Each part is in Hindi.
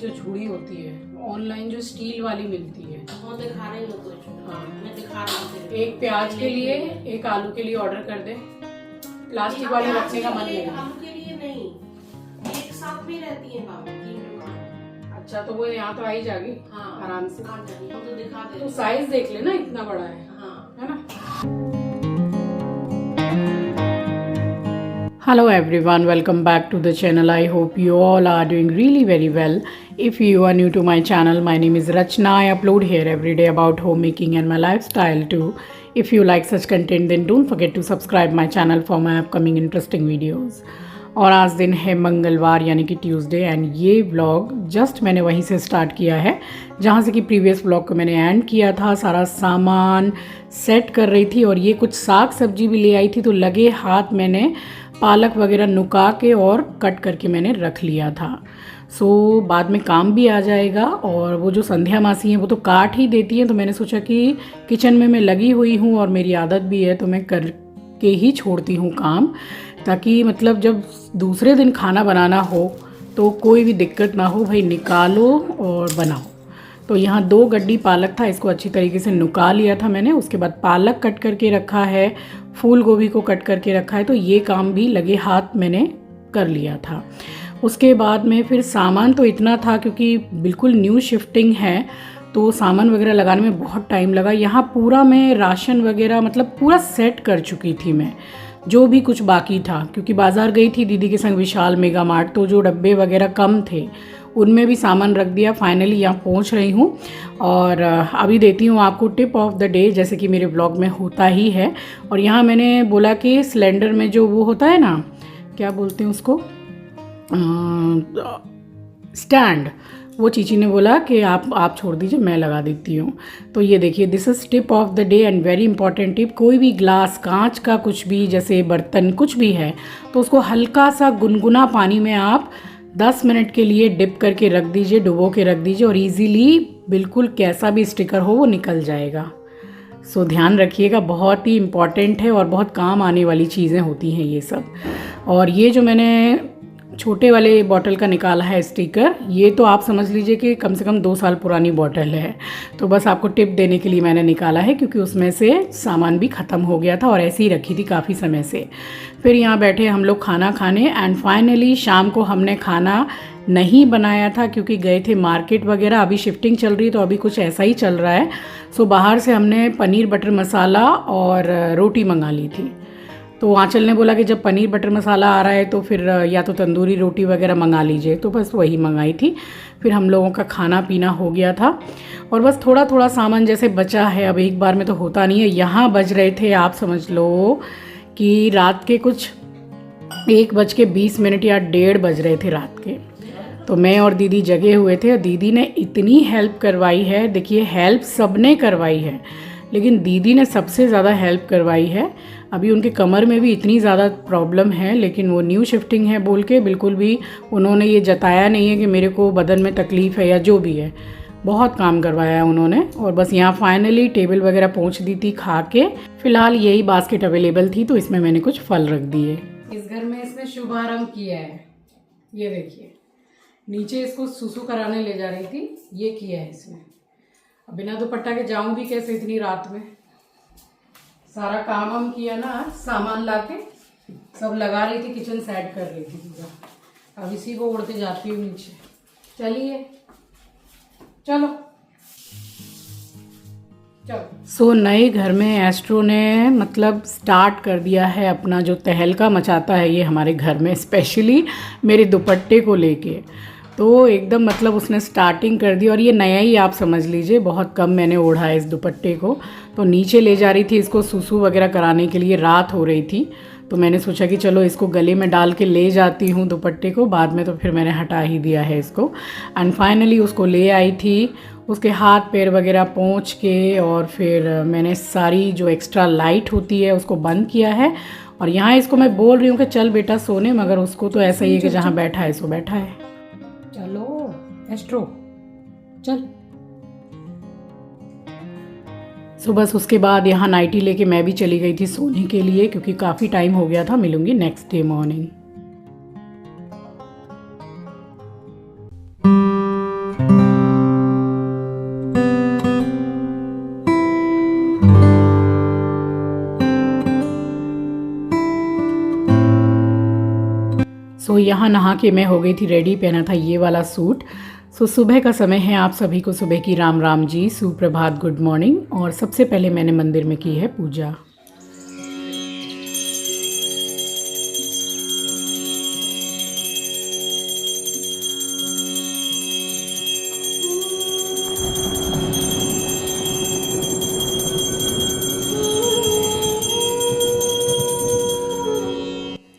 जो छुरी होती है, ऑनलाइन जो स्टील वाली मिलती है। वो दिखा रही हो तो हाँ, मैं दिखा रही हूँ। एक प्याज के लिए, एक आलू के लिए ऑर्डर कर दे। प्लास्टिक वाली रखने का मन नहीं। आलू के लिए नहीं, एक साथ भी रहती है काम 3 दुकान। अच्छा, तो वो यहाँ तो आ ही जाएगी। हाँ, आराम से। आ जाएगी, हम तो दिखा दे। तो साइज देख लेना, इतना बड़ा है। हाँ, है ना। Hello everyone, welcome back to the channel. I hope you all are doing really very well. If you are new to my channel, my name is Rachna. I upload here every day about homemaking and my lifestyle too. If you like such content, then don't forget to subscribe my channel for my upcoming interesting videos. और आज दिन है मंगलवार यानी कि ट्यूसडे, एंड ये व्लॉग जस्ट मैंने वहीं से स्टार्ट किया है जहाँ से कि प्रीवियस व्लॉग को मैंने एंड किया था। सारा सामान सेट कर रही थी और ये कुछ साग सब्जी भी ले आई थी, तो लगे हाथ मैंने पालक वगैरह नुका के और कट करके मैंने रख लिया था। सो बाद में काम भी आ जाएगा। और वो जो संध्या मासी हैं वो तो काट ही देती हैं, तो मैंने सोचा कि किचन में मैं लगी हुई हूँ और मेरी आदत भी है तो मैं करके ही छोड़ती हूँ काम, ताकि मतलब जब दूसरे दिन खाना बनाना हो तो कोई भी दिक्कत ना हो, भाई निकालो और बनाओ। तो यहाँ 2 गड्डी पालक था, इसको अच्छी तरीके से नुका लिया था मैंने। उसके बाद पालक कट करके रखा है, फूल गोभी को कट करके रखा है, तो ये काम भी लगे हाथ मैंने कर लिया था। उसके बाद में फिर सामान तो इतना था क्योंकि बिल्कुल न्यू शिफ्टिंग है, तो सामान वगैरह लगाने में बहुत टाइम लगा। यहाँ पूरा मैं राशन वगैरह मतलब पूरा सेट कर चुकी थी मैं, जो भी कुछ बाकी था, क्योंकि बाज़ार गई थी दीदी के संग विशाल मेगा मार्ट, तो जो डब्बे वगैरह कम थे उनमें भी सामान रख दिया। फाइनली यहाँ पहुँच रही हूँ और अभी देती हूँ आपको टिप ऑफ द डे, जैसे कि मेरे ब्लॉग में होता ही है। और यहाँ मैंने बोला कि सिलेंडर में जो वो होता है ना, क्या बोलते हैं उसको, स्टैंड, वो चीची ने बोला कि आप छोड़ दीजिए, मैं लगा देती हूँ। तो ये देखिए, this is tip of the day and very important tip. कोई भी ग्लास, कांच का कुछ भी, जैसे बर्तन कुछ भी है, तो उसको हल्का सा गुनगुना पानी में आप 10 मिनट के लिए डिप करके रख दीजिए, डुबो के रख दीजिए, और इजीली बिल्कुल कैसा भी स्टिकर हो वो निकल जाएगा। सो ध्यान रखिएगा, बहुत ही इम्पॉर्टेंट है और बहुत काम आने वाली चीज़ें होती हैं ये सब। और ये जो मैंने छोटे वाले बॉटल का निकाला है स्टिकर, ये तो आप समझ लीजिए कि कम से कम 2 साल पुरानी बॉटल है। तो बस आपको टिप देने के लिए मैंने निकाला है, क्योंकि उसमें से सामान भी ख़त्म हो गया था और ऐसे ही रखी थी काफ़ी समय से। फिर यहाँ बैठे हम लोग खाना खाने, एंड फाइनली शाम को हमने खाना नहीं बनाया था क्योंकि गए थे मार्केट वगैरह। अभी शिफ्टिंग चल रही है तो अभी कुछ ऐसा ही चल रहा है। सो बाहर से हमने पनीर बटर मसाला और रोटी मंगा ली थी। तो आंचल ने बोला कि जब पनीर बटर मसाला आ रहा है तो फिर या तो तंदूरी रोटी वगैरह मंगा लीजिए, तो बस वही मंगाई थी। फिर हम लोगों का खाना पीना हो गया था और बस थोड़ा थोड़ा सामान जैसे बचा है, अब एक बार में तो होता नहीं है। यहाँ बज रहे थे, आप समझ लो कि रात के कुछ 1:20 या 1:30 बज रहे थे रात के। तो मैं और दीदी जगे हुए थे और दीदी ने इतनी हेल्प करवाई है। देखिए, हेल्प सबने करवाई है, लेकिन दीदी ने सबसे ज़्यादा हेल्प करवाई है। अभी उनके कमर में भी इतनी ज़्यादा प्रॉब्लम है, लेकिन वो न्यू शिफ्टिंग है बोल के बिल्कुल भी उन्होंने ये जताया नहीं है कि मेरे को बदन में तकलीफ़ है या जो भी है। बहुत काम करवाया है उन्होंने। और बस यहाँ फाइनली टेबल वगैरह पहुँच दी थी खा के। फ़िलहाल यही बास्केट अवेलेबल थी तो इसमें मैंने कुछ फल रख दिए। इस घर में इसने शुभारंभ किया है। ये देखिए, नीचे इसको सुसु कराने ले जा रही थी, ये किया है इसने। अब बिना दुपट्टा के जाऊं भी कैसे इतनी रात में। सारा काम हम किया ना, सामान लाके सब लगा रही थी, किचन सेट कर रही थी पूरा। अब इसी को उड़ के जाती हूँ नीचे। चलिए चलो चलो। सो नए घर में एस्ट्रो ने मतलब स्टार्ट कर दिया है अपना जो तहलका मचाता है ये हमारे घर में, स्पेशली मेरे दुपट्टे को लेके। तो एकदम मतलब उसने स्टार्टिंग कर दी, और ये नया ही आप समझ लीजिए, बहुत कम मैंने ओढ़ा है इस दुपट्टे को। तो नीचे ले जा रही थी इसको सुसु वगैरह कराने के लिए, रात हो रही थी तो मैंने सोचा कि चलो इसको गले में डाल के ले जाती हूँ दुपट्टे को। बाद में तो फिर मैंने हटा ही दिया है इसको। एंड फाइनली उसको ले आई थी, उसके हाथ पैर वगैरह पोंछ के, और फिर मैंने सारी जो एक्स्ट्रा लाइट होती है उसको बंद किया है। और यहाँ इसको मैं बोल रही हूँ कि चल बेटा सोने, मगर उसको तो ऐसा ही है कि जहाँ बैठा है सो बैठा है। चलो एस्ट्रो चल। सो बस उसके बाद यहाँ नाइटी लेके मैं भी चली गई थी सोने के लिए, क्योंकि काफ़ी टाइम हो गया था। मिलूंगी नेक्स्ट डे मॉर्निंग। सो यहाँ नहा के मैं हो गई थी रेडी, पहना था ये वाला सूट। सो सुबह का समय है, आप सभी को सुबह की राम राम जी, सुप्रभात, गुड मॉर्निंग। और सबसे पहले मैंने मंदिर में की है पूजा।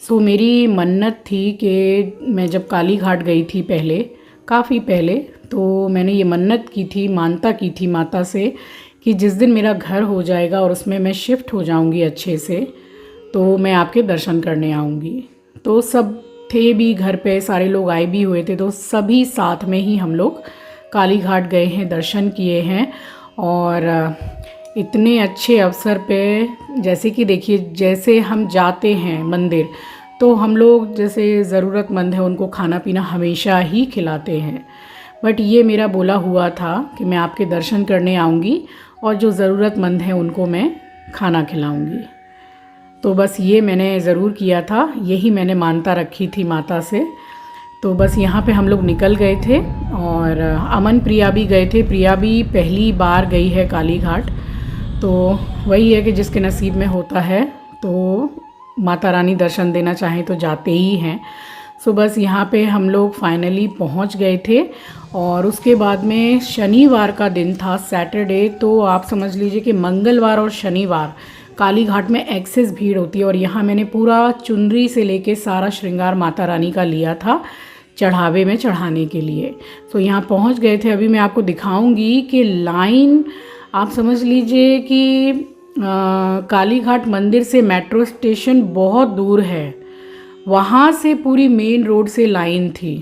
सो मेरी मन्नत थी कि मैं जब काली घाट गई थी पहले, काफ़ी पहले, तो मैंने ये मन्नत की थी, मानता की थी माता से कि जिस दिन मेरा घर हो जाएगा और उसमें मैं शिफ्ट हो जाऊंगी अच्छे से, तो मैं आपके दर्शन करने आऊँगी। तो सब थे भी घर पे, सारे लोग आए भी हुए थे, तो सभी साथ में ही हम लोग काली घाट गए हैं, दर्शन किए हैं। और इतने अच्छे अवसर पे, जैसे कि देखिए, जैसे हम जाते हैं मंदिर तो हम लोग जैसे ज़रूरतमंद है उनको खाना पीना हमेशा ही खिलाते हैं, बट ये मेरा बोला हुआ था कि मैं आपके दर्शन करने आऊँगी और जो ज़रूरतमंद है उनको मैं खाना खिलाऊँगी। तो बस ये मैंने ज़रूर किया था, यही मैंने मानता रखी थी माता से। तो बस यहाँ पे हम लोग निकल गए थे और अमन प्रिया भी गए थे। प्रिया भी पहली बार गई है काली घाट, तो वही है कि जिसके नसीब में होता है तो माता रानी दर्शन देना चाहें तो जाते ही हैं। सो बस यहाँ पे हम लोग फाइनली पहुँच गए थे। और उसके बाद में शनिवार का दिन था, सैटरडे, तो आप समझ लीजिए कि मंगलवार और शनिवार काली घाट में एक्सेस भीड़ होती है। और यहाँ मैंने पूरा चुनरी से लेके सारा श्रृंगार माता रानी का लिया था चढ़ावे में चढ़ाने के लिए। तो यहाँ पहुँच गए थे। अभी मैं आपको दिखाऊंगी कि लाइन, आप समझ लीजिए कि काली घाट मंदिर से मेट्रो स्टेशन बहुत दूर है, वहाँ से पूरी मेन रोड से लाइन थी।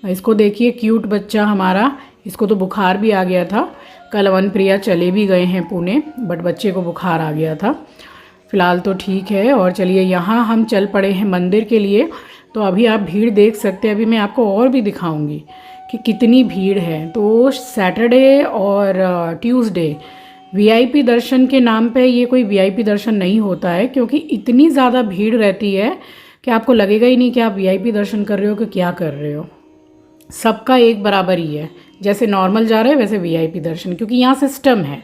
इसको देखिए, क्यूट बच्चा हमारा, इसको तो बुखार भी आ गया था। कल अमन प्रिया चले भी गए हैं पुणे, बट बच्चे को बुखार आ गया था। फ़िलहाल तो ठीक है। और चलिए, यहाँ हम चल पड़े हैं मंदिर के लिए। तो अभी आप भीड़ देख सकते हैं, अभी मैं आपको और भी दिखाऊंगी कि कितनी भीड़ है। तो सैटरडे और ट्यूसडे वीआईपी दर्शन के नाम पे ये कोई वीआईपी दर्शन नहीं होता है, क्योंकि इतनी ज़्यादा भीड़ रहती है कि आपको लगेगा ही नहीं कि आप वीआईपी दर्शन कर रहे हो कि क्या कर रहे हो। सबका एक बराबर ही है, जैसे नॉर्मल जा रहे हैं वैसे वीआईपी दर्शन, क्योंकि यहाँ सिस्टम है।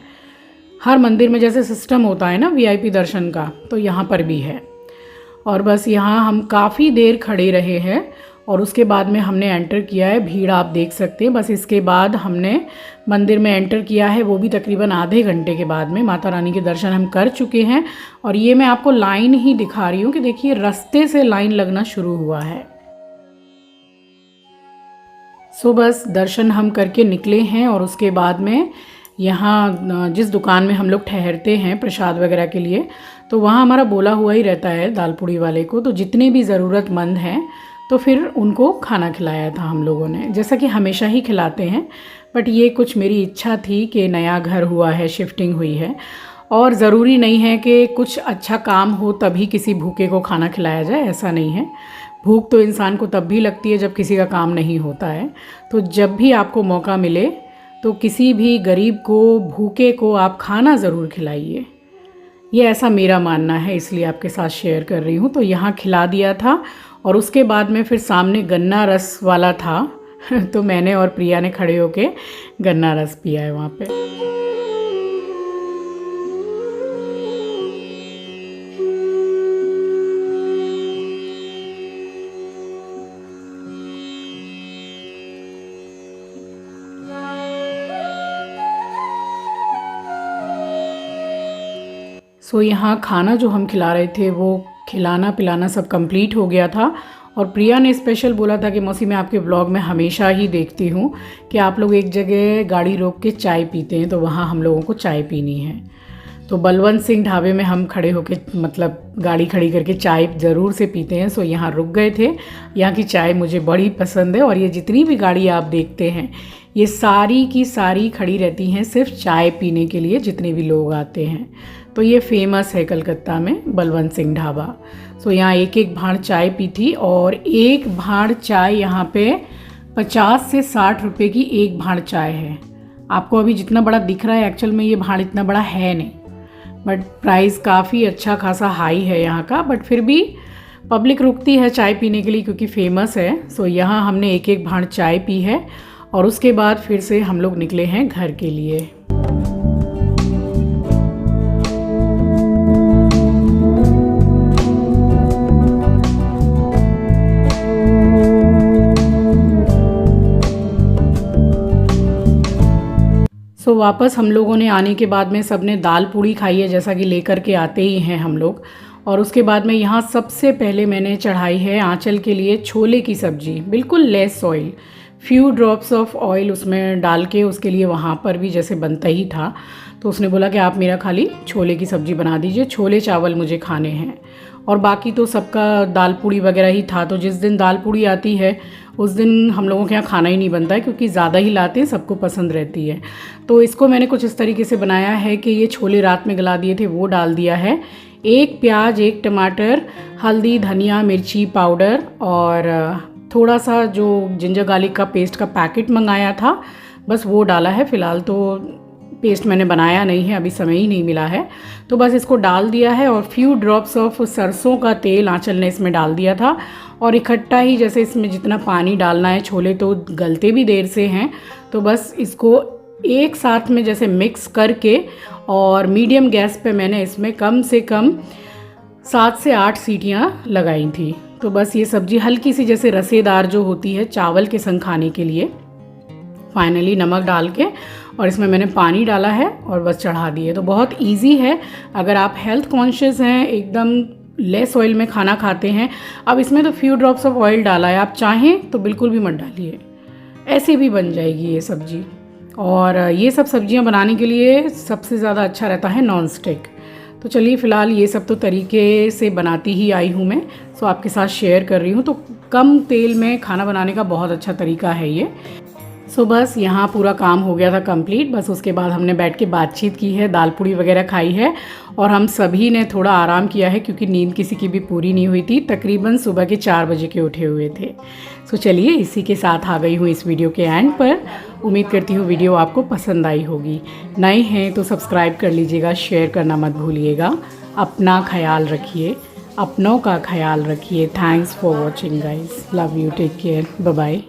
हर मंदिर में जैसे सिस्टम होता है ना वीआईपी दर्शन का, तो यहाँ पर भी है। और बस यहाँ हम काफ़ी देर खड़े रहे हैं और उसके बाद में हमने एंटर किया है। भीड़ आप देख सकते हैं। बस इसके बाद हमने मंदिर में एंटर किया है, वो भी तकरीबन आधे घंटे के बाद में। माता रानी के दर्शन हम कर चुके हैं। और ये मैं आपको लाइन ही दिखा रही हूँ कि देखिए, रास्ते से लाइन लगना शुरू हुआ है। सो बस दर्शन हम करके निकले हैं। और उसके बाद में यहाँ जिस दुकान में हम लोग ठहरते हैं प्रसाद वगैरह के लिए, तो वहाँ हमारा बोला हुआ ही रहता है दाल पूड़ी वाले को, तो जितने भी ज़रूरतमंद हैं तो फिर उनको खाना खिलाया था हम लोगों ने, जैसा कि हमेशा ही खिलाते हैं। बट ये कुछ मेरी इच्छा थी कि नया घर हुआ है, शिफ्टिंग हुई है, और ज़रूरी नहीं है कि कुछ अच्छा काम हो तभी किसी भूखे को खाना खिलाया जाए, ऐसा नहीं है। भूख तो इंसान को तब भी लगती है जब किसी का काम नहीं होता है। तो जब भी आपको मौका मिले तो किसी भी गरीब को, भूखे को आप खाना ज़रूर खिलाइए। ये ऐसा मेरा मानना है, इसलिए आपके साथ शेयर कर रही हूँ। तो यहाँ खिला दिया था। और उसके बाद में फिर सामने गन्ना रस वाला था तो मैंने और प्रिया ने खड़े होके गन्ना रस पिया है वहाँ पे। सो यहाँ खाना जो हम खिला रहे थे वो खिलाना पिलाना सब कंप्लीट हो गया था। और प्रिया ने स्पेशल बोला था कि मौसी, मैं आपके ब्लॉग में हमेशा ही देखती हूँ कि आप लोग एक जगह गाड़ी रोक के चाय पीते हैं, तो वहाँ हम लोगों को चाय पीनी है। तो बलवंत सिंह ढाबे में हम खड़े होके, मतलब गाड़ी खड़ी करके चाय ज़रूर से पीते हैं। सो यहाँ रुक गए थे। यहाँ की चाय मुझे बड़ी पसंद है। और ये जितनी भी गाड़ी आप देखते हैं, ये सारी की सारी खड़ी रहती हैं सिर्फ चाय पीने के लिए, जितने भी लोग आते हैं। तो ये फेमस है कलकत्ता में, बलवंत सिंह ढाबा। सो यहाँ एक एक भाड़ चाय पी थी। और एक भाड़ चाय यहाँ पे 50 से 60 रुपये की एक भाड़ चाय है। आपको अभी जितना बड़ा दिख रहा है, एक्चुअल में ये भाड़ इतना बड़ा है नहीं, बट प्राइस काफ़ी अच्छा खासा हाई है यहाँ का। बट फिर भी पब्लिक रुकती है चाय पीने के लिए क्योंकि फेमस है। सो यहाँ हमने एक एक भांड चाय पी है और उसके बाद फिर से हम लोग निकले हैं घर के लिए। तो वापस हम लोगों ने आने के बाद में सबने दाल पूड़ी खाई है, जैसा कि लेकर के आते ही हैं हम लोग। और उसके बाद में यहाँ सबसे पहले मैंने चढ़ाई है आंचल के लिए छोले की सब्ज़ी, बिल्कुल less oil, few drops of oil उसमें डाल के। उसके लिए वहाँ पर भी जैसे बनता ही था तो उसने बोला कि आप मेरा खाली छोले की सब्ज़ी बना दीजिए, छोले चावल मुझे खाने हैं। और बाकी तो सबका दाल पूड़ी वगैरह ही था। तो जिस दिन दाल पूड़ी आती है उस दिन हम लोगों के यहाँ खाना ही नहीं बनता है क्योंकि ज़्यादा ही लाते हैं, सबको पसंद रहती है। तो इसको मैंने कुछ इस तरीके से बनाया है कि ये छोले रात में गला दिए थे वो डाल दिया है, एक प्याज, एक टमाटर, हल्दी, धनिया, मिर्ची पाउडर और थोड़ा सा जो जिंजर गार्लिक का पेस्ट का पैकेट मंगाया था बस वो डाला है। फ़िलहाल तो पेस्ट मैंने बनाया नहीं है, अभी समय ही नहीं मिला है। तो बस इसको डाल दिया है और फ्यू ड्रॉप्स ऑफ सरसों का तेल आंचल ने इसमें डाल दिया था। और इकट्ठा ही जैसे इसमें जितना पानी डालना है, छोले तो गलते भी देर से हैं, तो बस इसको एक साथ में जैसे मिक्स करके और मीडियम गैस पे मैंने इसमें कम से कम 7 से 8 सीटियाँ लगाई थी। तो बस ये सब्ज़ी हल्की सी जैसे रसेदार जो होती है चावल के संग खाने के लिए। फाइनली नमक डाल के और इसमें मैंने पानी डाला है और बस चढ़ा दिए। तो बहुत इजी है अगर आप हेल्थ कॉन्शियस हैं, एकदम लेस ऑयल में खाना खाते हैं। अब इसमें तो फ्यू ड्रॉप्स ऑफ ऑयल डाला है, आप चाहें तो बिल्कुल भी मत डालिए, ऐसे भी बन जाएगी ये सब्ज़ी। और ये सब सब्जियां बनाने के लिए सबसे ज़्यादा अच्छा रहता है नॉन स्टिक। तो चलिए फ़िलहाल ये सब तो तरीके से बनाती ही आई हूँ मैं, सो आपके साथ शेयर कर रही हूँ। तो कम तेल में खाना बनाने का बहुत अच्छा तरीका है ये। सो बस यहाँ पूरा काम हो गया था कंप्लीट। बस उसके बाद हमने बैठ के बातचीत की है, दाल पूड़ी वगैरह खाई है और हम सभी ने थोड़ा आराम किया है क्योंकि नींद किसी की भी पूरी नहीं हुई थी। तकरीबन सुबह के 4 बजे के उठे हुए थे। सो चलिए इसी के साथ आ गई हूँ इस वीडियो के एंड पर। उम्मीद करती हूँ वीडियो आपको पसंद आई होगी। नए हैं तो सब्सक्राइब कर लीजिएगा, शेयर करना मत भूलिएगा। अपना ख्याल रखिए, अपनों का ख्याल रखिए। Thanks for watching guys, love you, take care, bye bye.